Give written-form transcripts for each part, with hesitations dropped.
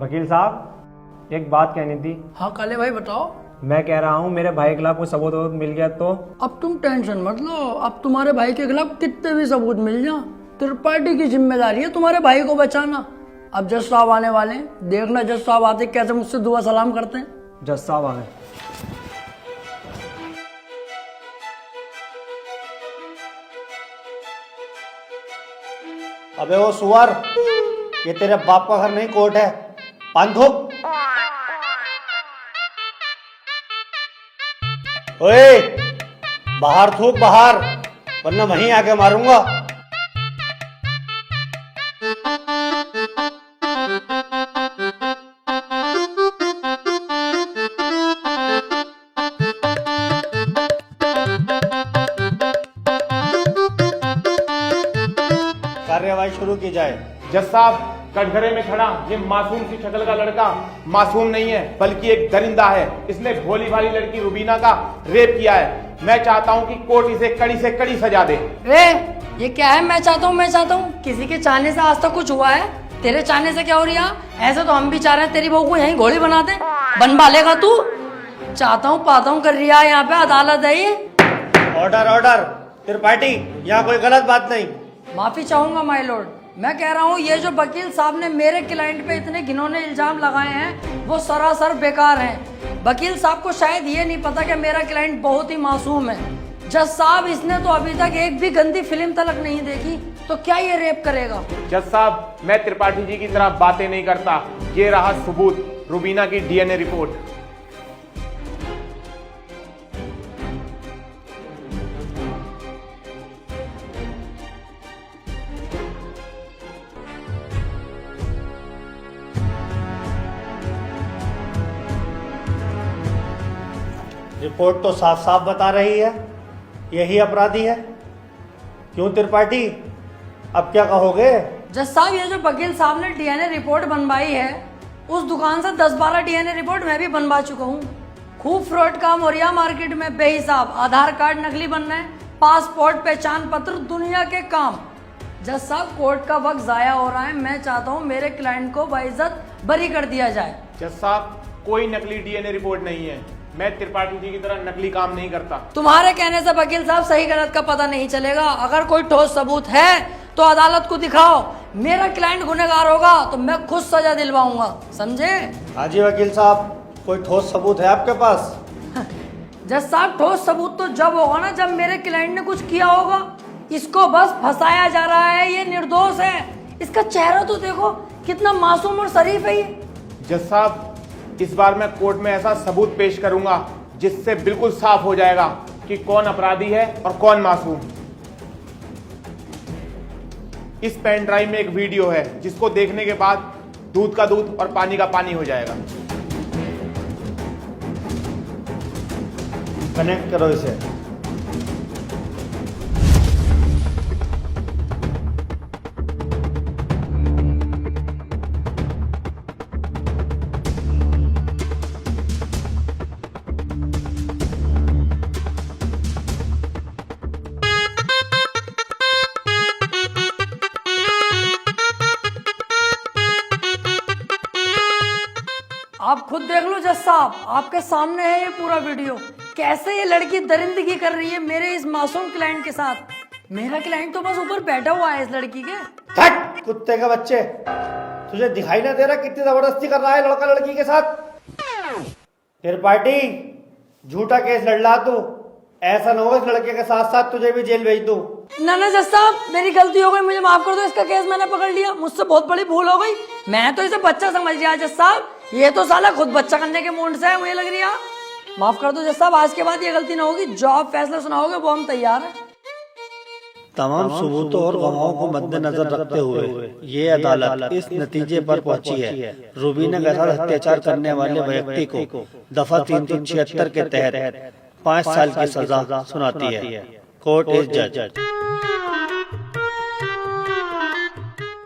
वकील साहब, एक बात कहनी थी। हाँ काले भाई बताओ। मैं कह रहा हूँ मेरे भाई के खिलाफ कोई सबूत वबूत मिल गया तो? अब तुम टेंशन मत लो, अब तुम्हारे भाई के खिलाफ कितने भी सबूत मिल जाए, त्रिपाठी की जिम्मेदारी है तुम्हारे भाई को बचाना। अब जज साहब आने वाले हैं, देखना जज साहब आते कैसे मुझसे दुआ सलाम करते हैं। जज साहब आ गए। अबे वो सुअर, ये तेरे बाप का घर नहीं कोर्ट है। पान थूक। ओए बाहर थूक बाहर, वरना वहीं आके मारूंगा। कार्यवाही शुरू की जाए। जज साहब, कटघरे में खड़ा ये मासूम सी शक्ल का लड़का मासूम नहीं है, बल्कि एक दरिंदा है। इसने भोली भाली लड़की रुबीना का रेप किया है। मैं चाहता हूँ कि कोर्ट इसे कड़ी से कड़ी सजा दे। ये क्या है? मैं चाहता हूँ किसी के चाहने से आज तक कुछ हुआ है? तेरे चाहने से क्या हो रहा? ऐसे तो हम भी चाह रहे हैं तेरी बहू को यहीं घोड़ी बना दे। बनवा लेगा तू? चाहता हूँ पाता हूँ कर रही है, यहाँ पे अदालत है ये। Order order. त्रिपाठी, यहाँ कोई गलत बात नहीं। माफी चाहूंगा माय लॉर्ड। मैं कह रहा हूँ ये जो वकील साहब ने मेरे क्लाइंट पे इतने घिनौने इल्जाम लगाए हैं वो सरासर बेकार हैं। वकील साहब को शायद ये नहीं पता कि मेरा क्लाइंट बहुत ही मासूम है। जज साहब, इसने तो अभी तक एक भी गंदी फिल्म तलक नहीं देखी, तो क्या ये रेप करेगा? जज साहब, मैं त्रिपाठी जी की तरह बातें नहीं करता। ये रहा सबूत, रुबीना की डीएनए रिपोर्ट। रिपोर्ट तो साफ साफ बता रही है यही अपराधी है। क्यों त्रिपाठी, अब क्या कहोगे? जज साहब, ये जो वकील साहब ने डीएनए रिपोर्ट बनवाई है, उस दुकान से 10-12 डीएनए रिपोर्ट मैं भी बनवा चुका हूँ। खूब फ्रॉड काम हो रहा है मार्केट में बेहिसाब। आधार कार्ड नकली बन रहे हैं, पासपोर्ट, पहचान पत्र, दुनिया के काम। जज साहब, कोर्ट का वक्त जाया हो रहा है। मैं चाहता हूँ मेरे क्लाइंट को बाइज्जत बरी कर दिया जाए। जज साहब, कोई नकली डीएनए रिपोर्ट नहीं है। मैं त्रिपाठी जी की तरह नकली काम नहीं करता। तुम्हारे कहने से वकील साहब सही गलत का पता नहीं चलेगा। अगर कोई ठोस सबूत है तो अदालत को दिखाओ। मेरा क्लाइंट गुनहगार होगा तो मैं खुद सजा दिलवाऊंगा, समझे? हाँ जी वकील साहब, कोई ठोस सबूत है आपके पास? जज साहब, ठोस सबूत तो जब होगा ना जब मेरे क्लाइंट ने कुछ किया होगा। इसको बस फंसाया जा रहा है, ये निर्दोष है। इसका चेहरा तो देखो, कितना मासूम और शरीफ है ये। जज साहब, इस बार मैं कोर्ट में ऐसा सबूत पेश करूंगा जिससे बिल्कुल साफ हो जाएगा कि कौन अपराधी है और कौन मासूम। इस पेन ड्राइव में एक वीडियो है जिसको देखने के बाद दूध का दूध और पानी का पानी हो जाएगा। कनेक्ट करो इसे। आप खुद देख लो जज साहब, आपके सामने है ये पूरा वीडियो। कैसे ये लड़की दरिंदगी कर रही है मेरे इस मासूम क्लाइंट के साथ। मेरा क्लाइंट तो बस ऊपर बैठा हुआ है इस लड़की के। हट कुत्ते के बच्चे, तुझे दिखाई ना दे रहा कितनी जबरदस्ती कर रहा है लड़का लड़की के साथ? त्रिपाठी, झूठा केस लड़ रहा तू। ऐसा ना हो इस लड़के के साथ साथ तुझे भी जेल भेज दूं। ना जज साहब, मेरी गलती हो गई, मुझे माफ कर दो। इसका केस मैंने पकड़ लिया, मुझसे बहुत बड़ी भूल हो गई। मैं तो इसे बच्चा समझ लिया जज साहब। ये तो साला खुद बच्चा करने के मूड से है, मुझे लग रही है। माफ कर दो जज साहब, आज के बाद ये गलती ना होगी। जो आप फैसला सुनाओगे वो हम तैयार हैं। तमाम सबूतों और गवाहों को मद्देनजर रखते हुए ये अदालत इस नतीजे पर पहुंची है, रुबीना के साथ अत्याचार करने वाले व्यक्ति को दफा 376 के तहत 5 साल की सजा सुनाती है। कोर्ट इज जज।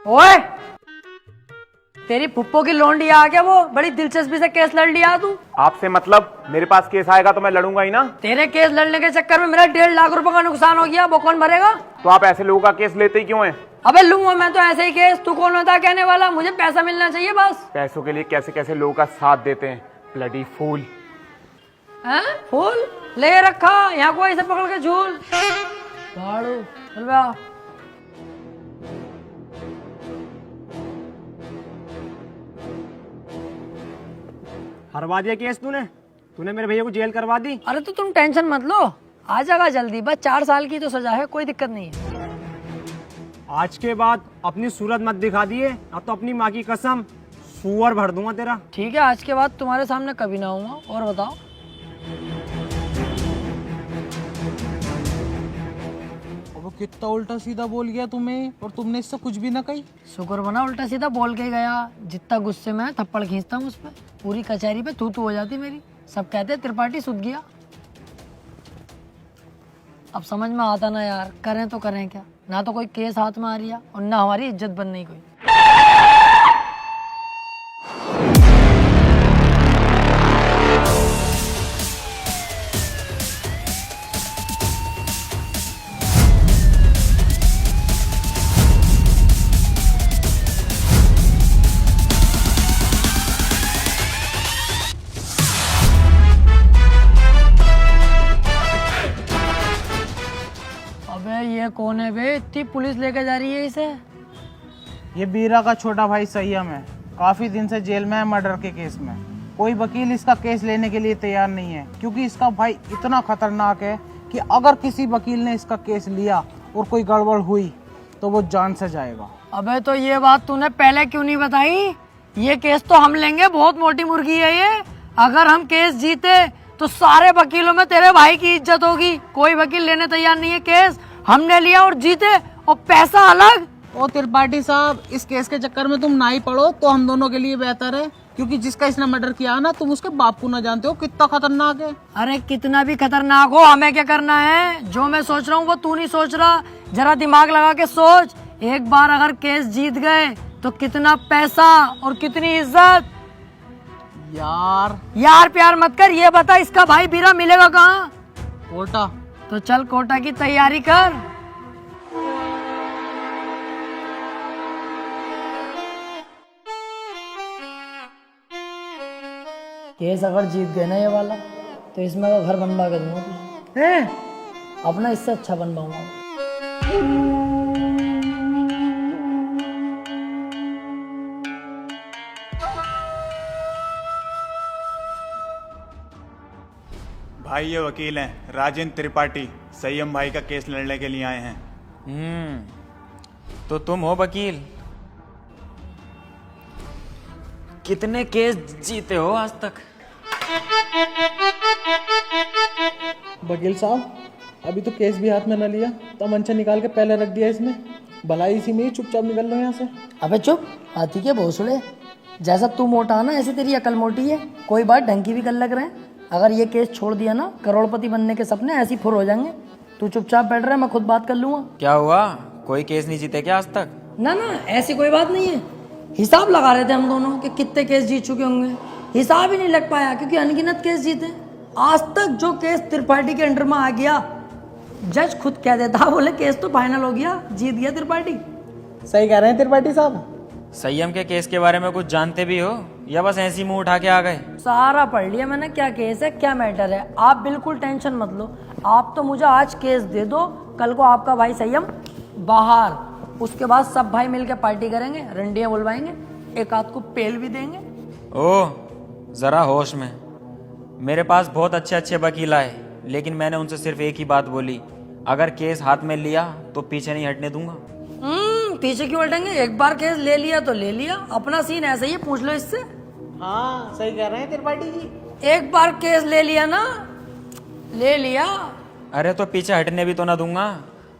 ओए, तेरी फुप्पो की लौंडी आ गया, वो बड़ी दिलचस्पी से केस लड़ लिया तू। आपसे मतलब? मेरे पास केस आएगा तो मैं लड़ूंगा ही ना। तेरे केस लड़ने के चक्कर में मेरा 1.5 लाख रुपए का नुकसान हो गया, वो कौन भरेगा? तो आप ऐसे लोगों का केस लेते ही क्यों हैं? अबे लूंगा मैं तो ऐसे ही केस, तू कौन होता है कहने वाला? मुझे पैसा मिलना चाहिए बस। पैसों के लिए कैसे कैसे लोगों का साथ देते हैं, ब्लडी फूल। हैं? फूल ले रखा यहाँ को, ऐसे पकड़ के झूल भाड़ू, चल बे आ। हरवा दिया केस तूने मेरे भैया को जेल करवा दी। अरे तो तुम टेंशन मत लो, आ जाएगा जल्दी, बस 4 साल की तो सजा है, कोई दिक्कत नहीं है। आज के बाद अपनी सूरत मत दिखा दिए, अब तो अपनी माँ की कसम सुअर भर दूंगा तेरा। ठीक है, आज के बाद तुम्हारे सामने कभी ना आऊंगा। और बताओ? वो कितना उल्टा सीधा बोल गया तुम्हें, और तुमने इससे कुछ भी ना कही। शुक्र बना उल्टा सीधा बोल के गया, जितना गुस्से में थप्पड़ खींचता हूँ उस पर, पूरी कचहरी पे तू हो जाती मेरी। सब कहते त्रिपाठी सुध गया। अब समझ में आता ना यार, करें तो करें क्या, ना तो कोई केस हाथ में आ रही है और ना हमारी इज्जत बन रही कोई। अबे ये कौन है बे, इतनी पुलिस लेके जा रही है इसे? ये बीरा का छोटा भाई संयम है, काफी दिन से जेल में है मर्डर के केस में। कोई वकील इसका केस लेने के लिए तैयार नहीं है, क्योंकि इसका भाई इतना खतरनाक है कि अगर किसी वकील ने इसका केस लिया और कोई गड़बड़ हुई तो वो जान से जाएगा। अबे तो ये बात तूने पहले क्यों नहीं बताई? ये केस तो हम लेंगे, बहुत मोटी मुर्गी है ये। अगर हम केस जीते तो सारे वकीलों में तेरे भाई की इज्जत होगी। कोई वकील लेने तैयार नहीं है केस, हमने लिया और जीते, और पैसा अलग। ओ त्रिपाठी साहब, इस केस के चक्कर में तुम ना ही पड़ो तो हम दोनों के लिए बेहतर है, क्योंकि जिसका इसने मर्डर किया ना, तुम उसके बाप को ना जानते हो कितना खतरनाक है। अरे कितना भी खतरनाक हो, हमें क्या करना है? जो मैं सोच रहा हूँ वो तू नहीं सोच रहा, जरा दिमाग लगा के सोच। एक बार अगर केस जीत गए तो कितना पैसा और कितनी इज्जत। यार प्यार मत कर, ये बता इसका भाई बीरा मिलेगा कहाँ? कोटा। तो चल कोटा की तैयारी कर। केस अगर जीत गए ना ये वाला, तो इसमें का घर बनवा के दूंगा तुझे। अपना इससे अच्छा बनवाऊंगा। भाई ये वकील हैं राजेंद्र त्रिपाठी, संयम भाई का केस लड़ने के लिए आए हैं। तो तुम हो वकील? कितने केस जीते हो आज तक? वकील साहब, अभी तो केस भी हाथ में न लिया, तमंचा निकाल के पहले रख दिया इसने। भलाई इसी में ही चुपचाप निकल लो यहाँ से। अबे चुप, हाथी के भोसड़े। जैसा तू मोटा ना, ऐसे तेरी अकल मोटी है। कोई बात ढंग की भी कर लग रहे हैं। अगर ये केस छोड़ दिया ना, करोड़पति बनने के सपने ऐसे ही फुर हो जाएंगे। तू चुपचाप बैठ रहा है, मैं खुद बात कर लूंगा। क्या हुआ, कोई केस नहीं जीते क्या आज तक? ना ना, ऐसी कोई बात नहीं है। हिसाब लगा रहे थे हम दोनों कि कितने केस जीत चुके होंगे, हिसाब ही नहीं लग पाया क्योंकि अनगिनत केस जीते। आज तक जो केस त्रिपाठी के अंडर में आ गया, जज खुद कह देता, बोले केस तो फाइनल हो गया, जीत गया त्रिपाठी। सही कह रहे हैं त्रिपाठी साहब। संयम के केस के बारे में कुछ जानते भी हो या बस ऐसे ही मुंह उठा के आ गए? सारा पढ़ लिया मैंने, क्या केस है क्या मैटर है। आप बिल्कुल टेंशन मत लो, आप तो मुझे आज केस दे दो, कल को आपका भाई संयम बाहर, उसके बाद सब भाई मिलकर पार्टी करेंगे, रंडियां बुलवाएंगे, एक आध को पेल भी देंगे। ओह, जरा होश में। मेरे पास बहुत अच्छे अच्छे वकील आए, लेकिन मैंने उनसे सिर्फ एक ही बात बोली, अगर केस हाथ में लिया तो पीछे नहीं हटने दूंगा। पीछे क्यों हटेंगे? एक बार केस ले लिया तो ले लिया, अपना सीन ऐसा ही है, पूछ लो इससे। हाँ सही कह रहे हैं त्रिपाठी जी। एक बार केस ले लिया ना, ले लिया। अरे तो पीछे हटने भी तो ना दूंगा।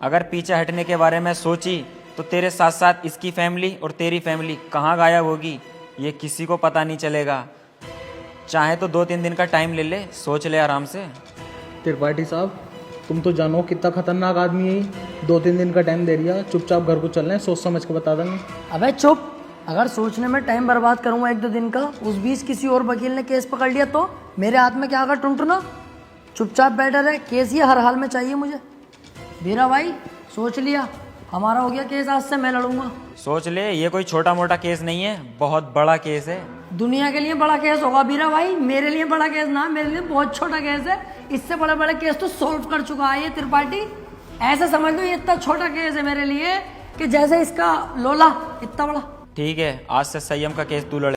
अगर पीछे हटने के बारे में सोची तो तेरे साथ साथ इसकी फैमिली और तेरी फैमिली कहाँ गायब होगी ये किसी को पता नहीं चलेगा। चाहे तो 2-3 दिन का टाइम ले ले, सोच ले आराम से। त्रिपाठी साहब, तुम तो जानो कितना खतरनाक आदमी है। 2-3 दिन का टाइम दे दिया, चुपचाप घर को चल रहे हैं, सोच समझ के बता देंगे। अबे चुप, अगर सोचने में टाइम बर्बाद करूंगा 1-2 दिन का, उस बीच किसी और वकील ने केस पकड़ लिया तो मेरे हाथ में क्या आगा टुनटुना। चुपचाप बैठा रहे, केस ही हर हाल में चाहिए मुझे। बीरा भाई सोच लिया, हमारा हो गया केस, आज से मैं लड़ूंगा। सोच ले, ये कोई छोटा मोटा केस नहीं है, बहुत बड़ा केस है। दुनिया के लिए बड़ा केस होगा बीरा भाई, मेरे लिए बड़ा केस ना, मेरे लिए बहुत छोटा केस है। इससे बड़े बड़े केस तो सॉल्व कर चुका है ये त्रिपाठी। ऐसे समझ लो ये इतना छोटा केस है मेरे लिए कि जैसे इसका लोला इतना बड़ा। ठीक है, आज से संयम का केस तू लड़े।